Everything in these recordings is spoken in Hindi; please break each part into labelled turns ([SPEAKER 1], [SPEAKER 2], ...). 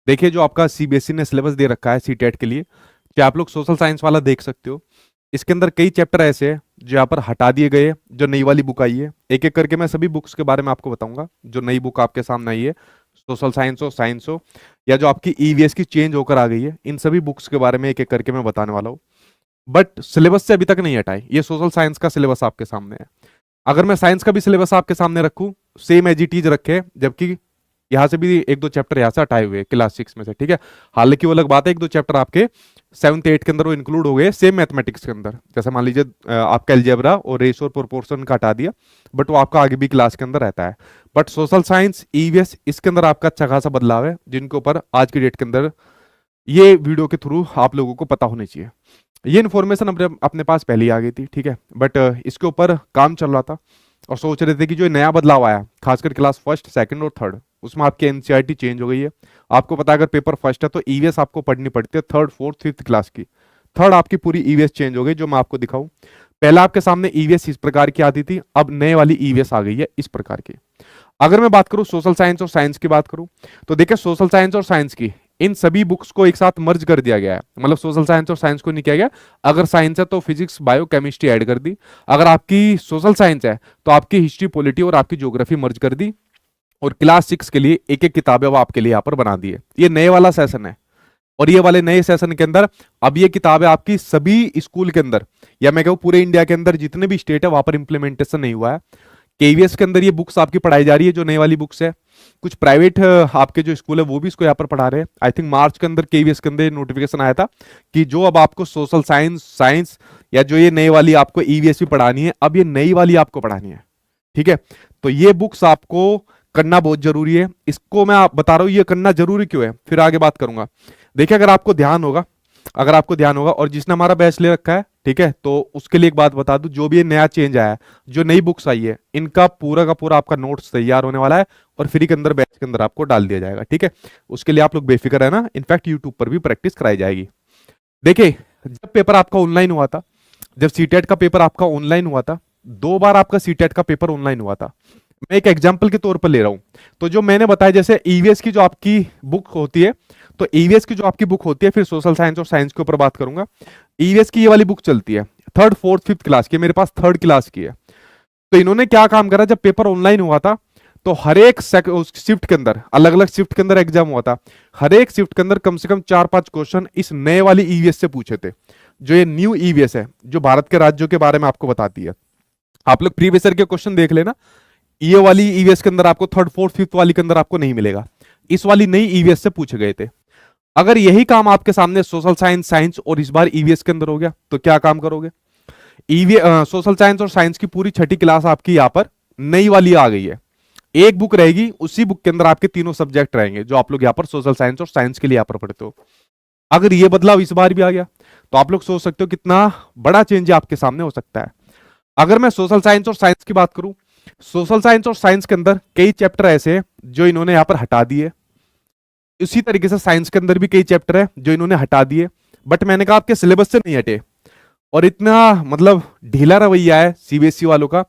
[SPEAKER 1] देखिए जो आपका सीबीएसई ने सिलेबस दे रखा है सीटेट के लिए, चाहे आप लोग सोशल साइंस वाला देख सकते हो। इसके अंदर कई चैप्टर ऐसे हैं जो यहाँ पर हटा दिए गए हैं, जो नई वाली बुक आई है। एक एक करके मैं सभी बुक्स के बारे में आपको बताऊंगा। जो नई बुक आपके सामने आई है, सोशल साइंस हो या जो आपकी ईवीएस की चेंज होकर आ गई है, इन सभी बुक्स के बारे में एक एक करके मैं बताने वाला हूँ। बट सिलेबस से अभी तक नहीं हटाए, ये सोशल साइंस का सिलेबस आपके सामने है। अगर मैं साइंस का भी सिलेबस आपके सामने रखूं, सेम एज इट इज रखे, जबकि यहाँ से भी एक दो चैप्टर यहाँ से हटाए हुए क्लास 6 में से, ठीक है। हालांकि वो अलग बात है, एक दो चैप्टर आपके 7th 8th के अंदर वो इंक्लूड हो गए सेम मैथमेटिक्स के अंदर। जैसे मान लीजिए आपका एलजेब्रा और रेशो और प्रोपोर्शन का हटा दिया, बट वो आपका आगे भी क्लास के अंदर रहता है। बट सोशल साइंस ईवीएस इसके अंदर आपका अच्छा खासा बदलाव है, जिनके ऊपर आज की डेट के अंदर ये वीडियो के थ्रू आप लोगों को पता होनी चाहिए। ये इन्फॉर्मेशन अपने अपने पास पहले ही आ गई थी, ठीक है, बट इसके ऊपर काम चल रहा था और सोच रहे थे कि जो नया बदलाव आया, खासकर क्लास 1st 2nd और 3rd, उसमें आपकी एनसीईआरटी चेंज हो गई है। आपको पता है अगर पेपर फर्स्ट है तो ईवीएस आपको पढ़नी पड़ती है 3rd 4th 5th क्लास की। थर्ड आपकी पूरी ईवीएस चेंज हो गई, जो मैं आपको दिखाऊं। पहला आपके सामने ईवीएस इस प्रकार की आती थी, अब नए वाली ईवीएस आ गई है इस प्रकार की। अगर मैं बात करूं सोशल साइंस और साइंस की बात करूं, तो देखिए सोशल साइंस और साइंस की इन सभी बुक्स को एक साथ मर्ज कर दिया गया है। मतलब सोशल साइंस और साइंस को नहीं किया गया, अगर साइंस है तो फिजिक्स बायो केमिस्ट्री ऐड कर दी, अगर आपकी सोशल साइंस है तो आपकी हिस्ट्री पॉलिटी और आपकी ज्योग्राफी मर्ज कर दी, और क्लास 6 के लिए एक एक किताबें वो आपके लिए यहाँ पर बना दी है। ये नए वाला सेशन है, और ये वाले नए सेशन के अंदर अब ये किताबें आपकी सभी स्कूल के अंदर, या मैं कहूँ पूरे इंडिया के अंदर जितने भी स्टेट है वहां पर इंप्लीमेंटेशन नहीं हुआ है। केवीएस के अंदर ये बुक्स आपकी पढ़ाई जा रही है, जो नई वाली बुक्स है। कुछ प्राइवेट आपके जो स्कूल है वो भी इसको यहाँ पर पढ़ा रहे हैं। आई थिंक मार्च के अंदर केवीएस के अंदर नोटिफिकेशन आया था कि जो अब आपको सोशल साइंस साइंस या जो ये नई वाली आपको ईवीएस भी पढ़ानी है, अब ये नई वाली आपको पढ़ानी है, ठीक है। तो ये बुक्स आपको करना बहुत जरूरी है। इसको मैं आप बता रहा हूं ये करना जरूरी क्यों है, फिर आगे बात करूंगा। देखिए अगर आपको ध्यान होगा, अगर आपको ध्यान होगा और जिसने हमारा बैच ले रखा है, ठीक है, तो उसके लिए एक बात बता दूं, जो भी ये नया चेंज आया है, जो नई बुक्स आई है, इनका पूरा का पूरा आपका नोट्स तैयार होने वाला है और फ्री के अंदर बैच के अंदर आपको डाल दिया जाएगा, ठीक है। उसके लिए आप लोग बेफिक्र है ना, इनफैक्ट यूट्यूब पर भी प्रैक्टिस कराई जाएगी। देखिए जब पेपर आपका ऑनलाइन हुआ था, जब सीटेट का पेपर आपका ऑनलाइन हुआ था, 2 बार आपका सीटेट का पेपर ऑनलाइन हुआ था। मैं एक एग्जाम्पल के तौर पर ले रहा हूं। तो जो मैंने बताया, जैसे ईवीएस की जो आपकी बुक होती है, तो ईवीएस की जो आपकी बुक होती है, फिर सोशल साइंस और साइंस के ऊपर बात करूंगा। ईवीएस की ये वाली बुक चलती है 3rd 4th 5th क्लास की, मेरे पास 3rd क्लास की है। तो इन्होंने क्या काम करा, जब पेपर ऑनलाइन हुआ था तो हर एक शिफ्ट के अंदर, अलग अलग शिफ्ट के अंदर एग्जाम हुआ था, हर एक शिफ्ट के अंदर कम से कम 4-5 क्वेश्चन इस नए वाली ईवीएस से पूछे थे। जो ये न्यू ईवीएस है, जो भारत के राज्यों के बारे में आपको बताती है। आप लोग प्रीवियस ईयर के क्वेश्चन देख लेना, ये वाली ईवीएस के अंदर आपको 3rd 4th 5th वाली के अंदर आपको नहीं मिलेगा, इस वाली नई ईवीएस से पूछे गए थे। अगर यही काम आपके सामने सोशल साइंस साइंस और इस बार ईवीएस के अंदर हो गया, तो क्या काम करोगे। सोशल साइंस और साइंस की पूरी छठी क्लास आपकी यहाँ पर नई वाली आ गई है। एक बुक रहेगी, उसी बुक के अंदर आपके तीनों सब्जेक्ट रहेंगे, जो आप लोग यहाँ पर सोशल साइंस और साइंस के लिए यहाँ पर पढ़ते हो। अगर ये बदलाव इस बार भी आ गया, तो आप लोग सोच सकते हो कितना बड़ा चेंज आपके सामने हो सकता है। अगर मैं सोशल साइंस और साइंस की बात करूं, सोशल साइंस और साइंस के अंदर कई चैप्टर ऐसे हैं जो इन्होंने यहां पर हटा दिए। इसी तरीके से साइंस के अंदर भी कई चैप्टर है जो इन्होंने हटा दिए, बट मैंने कहा आपके सिलेबस से नहीं हटे। और इतना मतलब ढीला रवैया है सीबीएसई वालों का,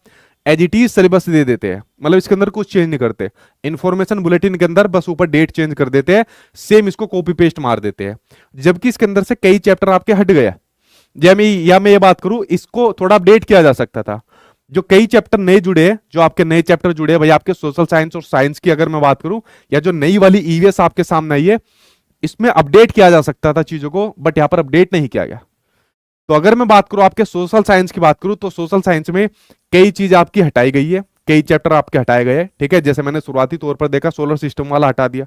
[SPEAKER 1] एज इट इज सिलेबस दे देते हैं, मतलब इसके अंदर कुछ चेंज नहीं करते। इन्फॉर्मेशन बुलेटिन के अंदर बस ऊपर डेट चेंज कर देते हैं, सेम इसको कॉपी पेस्ट मार देते हैं, जबकि इसके अंदर से कई चैप्टर आपके हट गए। या मैं ये बात करूं, इसको थोड़ा अपडेट किया जा सकता था। जो कई चैप्टर नए जुड़े हैं, जो आपके नए चैप्टर जुड़े हैं भाई, आपके सोशल साइंस और साइंस की अगर मैं बात करूं, या जो नई वाली ईवीएस आपके सामने आई है, इसमें अपडेट किया जा सकता था चीजों को, बट यहां पर अपडेट नहीं किया गया। तो अगर मैं बात करूं आपके सोशल साइंस की बात करूं, तो सोशल साइंस में कई चीज आपकी हटाई गई है, कई चैप्टर आपके हटाए गए हैं, ठीक है। जैसे मैंने शुरुआती तौर पर देखा, सोलर सिस्टम वाला हटा दिया,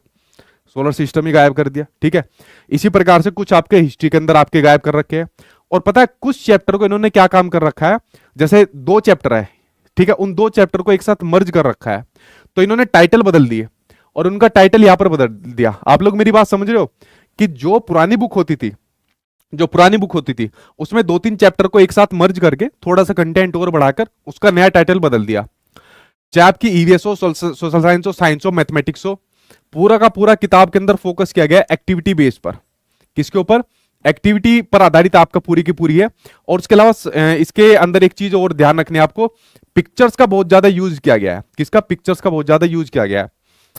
[SPEAKER 1] सोलर सिस्टम ही गायब कर दिया, ठीक है। इसी प्रकार से कुछ आपके हिस्ट्री के अंदर आपके गायब कर रखे हैं। और पता है कुछ चैप्टर को इन्होंने क्या काम कर रखा है, जैसे 2 चैप्टर है, ठीक है, उन 2 चैप्टर को एक साथ मर्ज कर रखा है, तो इन्होंने टाइटल बदल दिए और उनका टाइटल यहां पर बदल दिया। आप लोग मेरी बात समझ रहे हो कि जो पुरानी बुक होती थी, उसमें 2-3 चैप्टर को एक साथ मर्ज करके थोड़ा सा कंटेंट और बढ़ाकर उसका नया टाइटल बदल दिया। चाहे आपकी ईवीएस हो, सोशल साइंस हो, साइंस हो, मैथमेटिक्स हो, पूरा का पूरा किताब के अंदर फोकस किया गया एक्टिविटी बेस पर। किसके ऊपर, एक्टिविटी पर आधारित आपका पूरी की पूरी है। और उसके अलावा इसके अंदर एक चीज और ध्यान रखनी है आपको, पिक्चर्स का बहुत ज्यादा यूज किया गया है। किसका, पिक्चर्स का बहुत ज्यादा यूज किया गया है।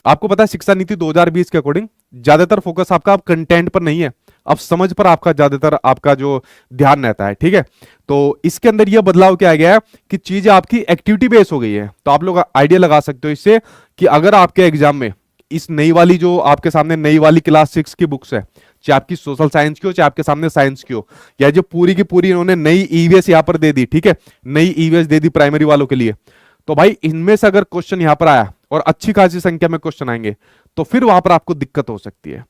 [SPEAKER 1] आपको पता है शिक्षा नीति 2020 के अकॉर्डिंग ज्यादातर फोकस आपका अब कंटेंट पर नहीं है, अब समझ पर आपका ज्यादातर आपका जो ध्यान रहता है, ठीक है। तो इसके अंदर यह बदलाव क्या आ गया है कि चीजें आपकी एक्टिविटी बेस हो गई है। तो आप लोग आइडिया लगा सकते हो इससे कि अगर आपके एग्जाम में इस नई वाली जो आपके सामने नई वाली क्लास 6 की बुक्स है, चाहे आपकी सोशल साइंस की हो चाहे आपके सामने साइंस की हो, या जो पूरी की पूरी इन्होंने नई ईवीएस यहां पर दे दी, ठीक है, नई ईवीएस दे दी प्राइमरी वालों के लिए, तो भाई इनमें से अगर क्वेश्चन यहां पर आया और अच्छी खासी संख्या में क्वेश्चन आएंगे तो फिर वहां पर आपको दिक्कत हो सकती है।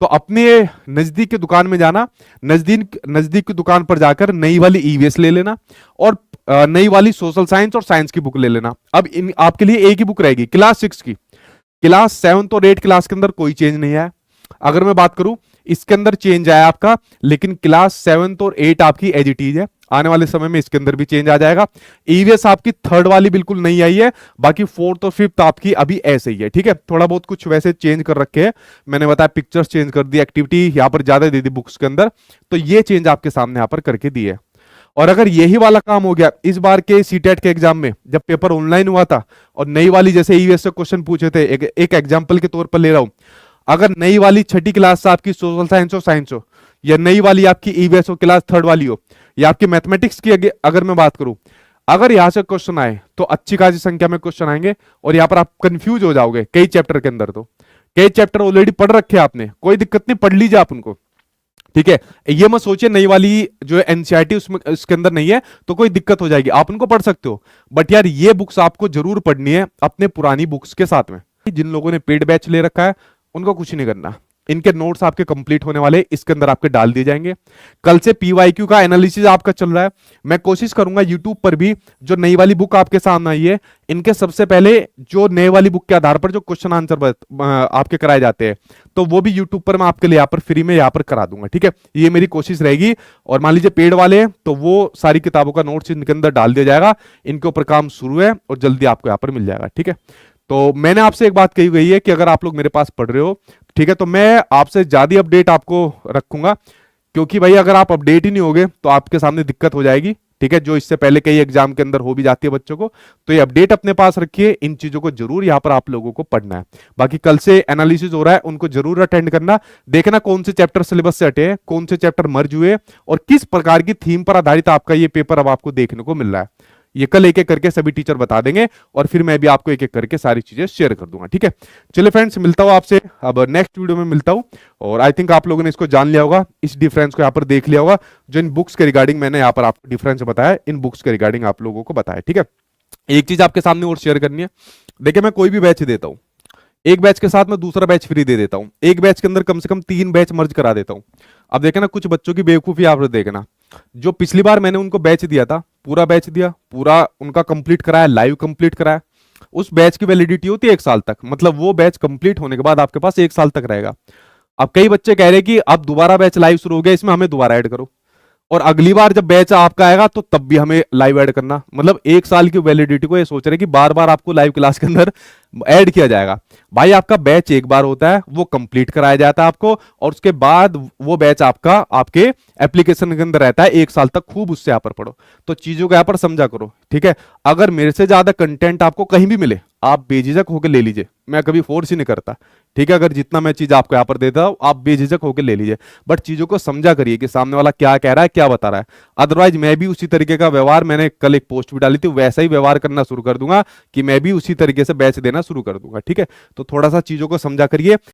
[SPEAKER 1] तो अपने नजदीक की दुकान में जाना, नजदीक की दुकान पर जाकर नई वाली ईवीएस ले लेना और नई वाली सोशल साइंस और साइंस की बुक ले लेना। अब इन आपके लिए एक ही बुक रहेगी क्लास 6 की। क्लास 7 और 8 क्लास के अंदर कोई चेंज नहीं आया। अगर मैं बात करूं इसके अंदर चेंज आया आपका, लेकिन क्लास 7 और 8 आपकी एज इट इज है। आने वाले समय में इसके अंदर भी चेंज आ जाएगा। ईवीएस आपकी थर्ड वाली बिल्कुल नहीं आई है, बाकी फोर्थ और फिफ्थ आपकी अभी ऐसे ही है, ठीक है। थोड़ा बहुत कुछ वैसे चेंज कर रखे हैं, मैंने बताया पिक्चर्स चेंज कर दी, एक्टिविटी यहां पर ज्यादा दे दी बुक्स के अंदर, तो ये चेंज आपके सामने यहां पर करके दी है। और अगर यही वाला काम हो गया इस बार के सीटेट के एग्जाम में, जब पेपर ऑनलाइन हुआ था और नई वाली जैसे ईवीएस से क्वेश्चन पूछे थे, एक एग्जाम्पल के तौर पर ले रहा हूं, अगर नई वाली छठी क्लास से आपकी सोशल साइंस हो साइंस हो, या नई वाली आपकी ईवीएस हो क्लास थर्ड वाली हो, या आपकी मैथमेटिक्स की अगर मैं बात करूं, अगर यहां से क्वेश्चन आए तो अच्छी खासी संख्या में क्वेश्चन आएंगे और यहां पर आप कंफ्यूज हो जाओगे कई चैप्टर के अंदर। तो कई चैप्टर ऑलरेडी पढ़ रखे आपने, कोई दिक्कत नहीं, पढ़ लीजिए आप उनको, ठीक है। ये मत सोचिए नई वाली जो एनसीईआरटी उसमें उसके अंदर नहीं है तो कोई दिक्कत हो जाएगी, आप उनको पढ़ सकते हो, बट यार ये बुक्स आपको जरूर पढ़नी है अपने पुरानी बुक्स के साथ में। जिन लोगों ने पेड बैच ले रखा है उनको कुछ नहीं करना, इनके नोट्स आपके कंप्लीट होने वाले इसके अंदर आपके डाल दिए जाएंगे। कल से पीवाईक्यू का एनालिसिस आपका चल रहा है, मैं कोशिश करूंगा यूट्यूब पर भी जो नई वाली बुक आपके सामने आई है इनके सबसे पहले जो नए वाली बुक के आधार पर जो क्वेश्चन आंसर आपके कराए जाते हैं, तो वो भी यूट्यूब पर मैं आपके लिए यहाँ पर फ्री में यहाँ पर करा दूंगा, ठीक है। ये मेरी कोशिश रहेगी। और मान लीजिए पेड वाले हैं तो वो सारी किताबों का नोट्स इनके अंदर डाल दिया जाएगा, इनके ऊपर काम शुरू है और जल्दी आपको यहाँ पर मिल जाएगा, ठीक है। तो मैंने आपसे एक बात कही गई है कि अगर आप लोग मेरे पास पढ़ रहे हो, ठीक है, तो मैं आपसे ज्यादा अपडेट आपको रखूंगा, क्योंकि भाई अगर आप अपडेट ही नहीं होगे तो आपके सामने दिक्कत हो जाएगी, ठीक है, जो इससे पहले कई एग्जाम के अंदर हो भी जाती है बच्चों को। तो ये अपडेट अपने पास रखिए, इन चीजों को जरूर यहाँ पर आप लोगों को पढ़ना है। बाकी कल से एनालिसिस हो रहा है, उनको जरूर अटेंड करना, देखना कौन से चैप्टर सिलेबस से हटे हैं, कौन से चैप्टर मर्ज हुए और किस प्रकार की थीम पर आधारित आपका ये पेपर अब आपको देखने को मिल रहा है। ये कल एक एक करके सभी टीचर बता देंगे और फिर मैं भी आपको एक एक करके सारी चीजें शेयर कर दूंगा, ठीक है। चलिए फ्रेंड्स, मिलता हूं आपसे अब नेक्स्ट वीडियो में मिलता हूं। और आई थिंक आप लोगों ने इसको जान लिया होगा, इस डिफरेंस को यहाँ पर देख लिया होगा, जो इन बुक्स के रिगार्डिंग मैंने यहाँ पर आपको डिफरेंस बताया, इन बुक्स के रिगार्डिंग आप लोगों को बताया, ठीक है। एक चीज आपके सामने और शेयर करनी है, देखिए मैं कोई भी बैच देता हूँ, एक बैच के साथ मैं दूसरा बैच फ्री दे देता हूं, एक बैच के अंदर कम से कम 3 बैच मर्ज करा देता हूं। अब देखे ना कुछ बच्चों की बेवकूफी आप देखना, जो पिछली बार मैंने उनको बैच दिया था, पूरा बैच दिया, पूरा उनका कंप्लीट कराया, लाइव कंप्लीट कराया, उस बैच की वैलिडिटी होती है 1 साल तक, मतलब वो बैच कंप्लीट होने के बाद आपके पास 1 साल तक रहेगा। अब कई बच्चे कह रहे हैं कि अब दोबारा बैच लाइव शुरू हो गया, इसमें हमें दोबारा ऐड करो, और अगली बार जब बैच आपका आएगा तो तब भी हमें लाइव ऐड करना, मतलब 1 साल की वैलिडिटी को ये सोच रहे हैं कि बार बार आपको लाइव क्लास के अंदर ऐड किया जाएगा। भाई आपका बैच एक बार होता है, वो कंप्लीट कराया जाता है आपको, और उसके बाद वो बैच आपका आपके एप्लीकेशन के अंदर रहता है 1 साल तक, खूब उससे यहाँ पर पढ़ो। तो चीजों को यहाँ पर समझा करो, ठीक है। अगर मेरे से ज्यादा कंटेंट आपको कहीं भी मिले, आप बेझिझक होकर ले लीजिए, मैं कभी फोर्स ही नहीं करता, ठीक है। अगर जितना मैं चीज आपको यहाँ पर देता हूँ आप बेझिझक होकर ले लीजिए, बट चीजों को समझा करिए कि सामने वाला क्या कह रहा है, क्या बता रहा है। अदरवाइज मैं भी उसी तरीके का व्यवहार, मैंने कल एक पोस्ट भी डाली थी, वैसा ही व्यवहार करना शुरू कर दूंगा कि मैं भी उसी तरीके से बैच देना शुरू कर दूंगा, ठीक है। तो थोड़ा सा चीजों को समझा करिए।